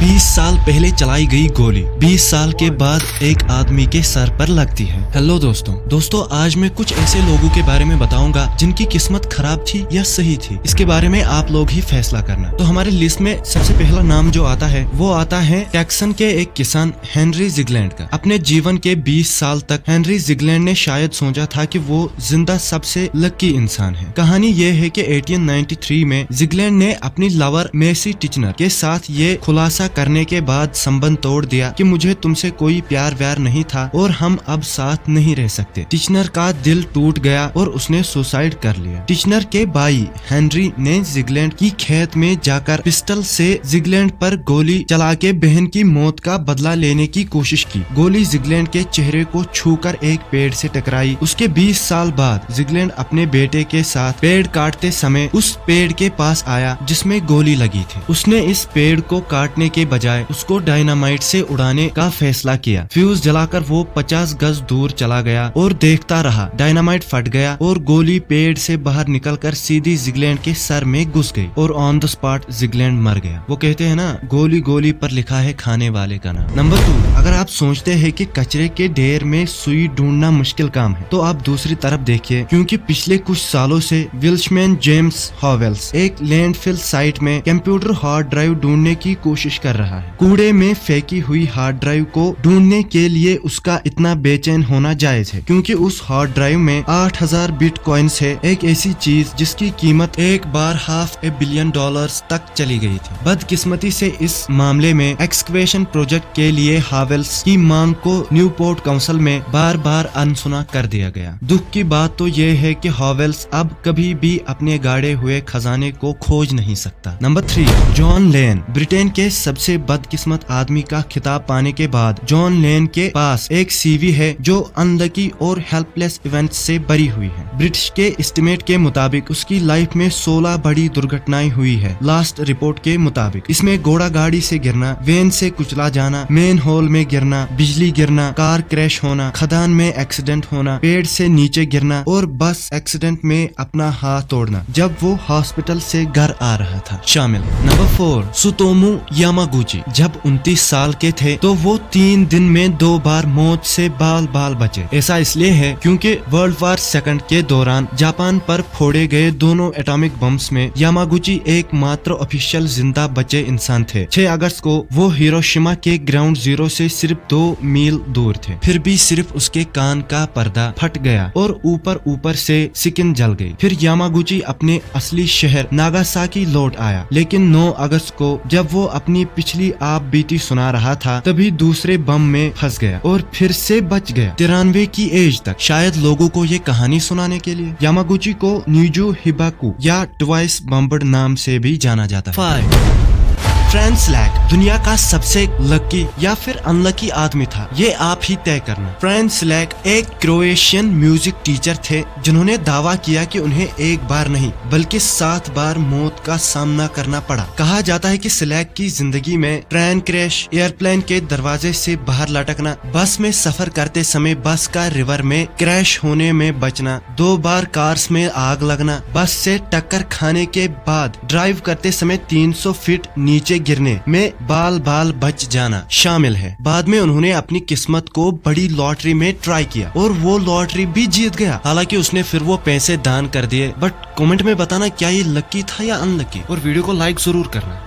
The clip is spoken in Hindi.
20 साल पहले चलाई गई गोली 20 साल के बाद एक आदमी के सर पर लगती है। हेलो दोस्तों आज मैं कुछ ऐसे लोगों के बारे में बताऊंगा जिनकी किस्मत खराब थी या सही थी। इसके बारे में आप लोग ही फैसला करना। तो हमारे लिस्ट में सबसे पहला नाम जो आता है वो आता है टेक्सन के एक किसान हेनरी जिगलैंड का। अपने जीवन के 20 साल तक हेनरी जिगलैंड ने शायद सोचा था कि वो जिंदा सबसे लकी इंसान है। कहानी ये है कि 1893 में जिगलैंड ने अपनी लवर मेसी टिचनर के साथ ये खुलासा करने के बाद संबंध तोड़ दिया कि मुझे तुमसे कोई प्यार व्यार नहीं था और हम अब साथ नहीं रह सकते। टिचनर का दिल टूट गया और उसने सुसाइड कर लिया। टिचनर के भाई हेनरी ने जिगलैंड की खेत में जाकर पिस्टल से जिगलैंड पर गोली चला के बहन की मौत का बदला लेने की कोशिश की। गोली जिगलैंड के चेहरे को छूकर एक पेड़ से टकराई। उसके 20 साल बाद जिगलैंड अपने बेटे के साथ पेड़ काटते समय उस पेड़ के पास आया जिसमें गोली लगी थी। उसने इस पेड़ को काटने के बजाय उसको डायनामाइट से उड़ाने का फैसला किया। फ्यूज जलाकर वो 50 गज दूर चला गया और देखता रहा। डायनामाइट फट गया और गोली पेड़ से बाहर निकलकर सीधी जिगलैंड के सर में घुस गई और ऑन द स्पॉट जिगलैंड मर गया। वो कहते हैं ना, गोली गोली पर लिखा है खाने वाले का नाम। नंबर 2, अगर आप सोचते हैं कि कचरे के ढेर में सुई ढूंढना मुश्किल काम है तो आप दूसरी तरफ देखिए, क्योंकि पिछले कुछ सालों से विल्शमैन जेम्स हॉवेल्स एक लैंडफिल साइट में कंप्यूटर हार्ड ड्राइव ढूंढने की कोशिश कर रहा है। कूड़े में फेंकी हुई हार्ड ड्राइव को ढूंढने के लिए उसका इतना बेचैन होना जायज है, क्योंकि उस हार्ड ड्राइव में 8000 बिटकॉइंस है, एक ऐसी चीज जिसकी कीमत एक बार $500 बिलियन तक चली गई थी। बदकिस्मती से इस मामले में एक्सकवेशन प्रोजेक्ट के लिए हावेल्स की मांग को न्यूपोर्ट काउंसिल में बार बार अनसुना कर दिया गया। दुख की बात तो ये है कि हावेल्स अब कभी भी अपने गाड़े हुए खजाने को खोज नहीं सकता। नंबर 3, जॉन लेन। ब्रिटेन के सबसे बदकिस्मत आदमी का खिताब पाने के बाद जॉन लेन के पास एक सीवी है जो अनलकी और हेल्पलेस इवेंट्स से भरी हुई है। ब्रिटिश के एस्टिमेट के मुताबिक उसकी लाइफ में 16 बड़ी दुर्घटनाएं हुई है। लास्ट रिपोर्ट के मुताबिक इसमें घोड़ा गाड़ी से गिरना, वेन से कुचला जाना, मेन होल में गिरना, बिजली गिरना, कार क्रैश होना, खदान में एक्सीडेंट होना, पेड़ से नीचे गिरना और बस एक्सीडेंट में अपना हाथ तोड़ना जब वो हॉस्पिटल से घर आ रहा था शामिल। Number 4, Tsutomu Yamaguchi. जब 29 साल के थे तो वो 3 दिन में 2 बार मौत से बाल बाल बचे। ऐसा इसलिए है क्योंकि वर्ल्ड वार सेकंड के दौरान जापान पर फोड़े गए दोनों एटॉमिक बम्स में यामागुची एकमात्र ऑफिशियल जिंदा बचे इंसान थे। 6 अगस्त को वो हिरोशिमा के ग्राउंड जीरो से सिर्फ 2 मील दूर थे। फिर भी सिर्फ उसके कान का पर्दा फट गया और ऊपर से स्किन जल गई। फिर यामागुची अपने असली शहर नागासाकी लौट आया, लेकिन 9 अगस्त को जब वो अपनी पिछली आप बीती सुना रहा था तभी दूसरे बम में फंस गया और फिर से बच गया 93 की एज तक, शायद लोगों को ये कहानी सुनाने के लिए। यामागुची को न्यूजू हिबाकू या ट्वाइस बम्बर्ड नाम से भी जाना जाता है। 5, फ्रैंक स्लैक दुनिया का सबसे लकी या फिर अनलकी आदमी था, ये आप ही तय करना। फ्रैंक स्लैक एक क्रोएशियन म्यूजिक टीचर थे जिन्होंने दावा किया कि उन्हें एक बार नहीं बल्कि 7 बार मौत का सामना करना पड़ा। कहा जाता है कि स्लैक की जिंदगी में ट्रेन क्रैश, एयरप्लेन के दरवाजे से बाहर लटकना, बस में सफर करते समय बस का रिवर में क्रैश होने में बचना, 2 बार कार्स में आग लगना, बस से टक्कर खाने के बाद ड्राइव करते समय 300 फीट नीचे गिरने में बाल बाल बच जाना शामिल है। बाद में उन्होंने अपनी किस्मत को बड़ी लॉटरी में ट्राई किया और वो लॉटरी भी जीत गया। हालांकि उसने फिर वो पैसे दान कर दिए। बट कमेंट में बताना क्या ये लकी था या अनलकी, और वीडियो को लाइक जरूर करना।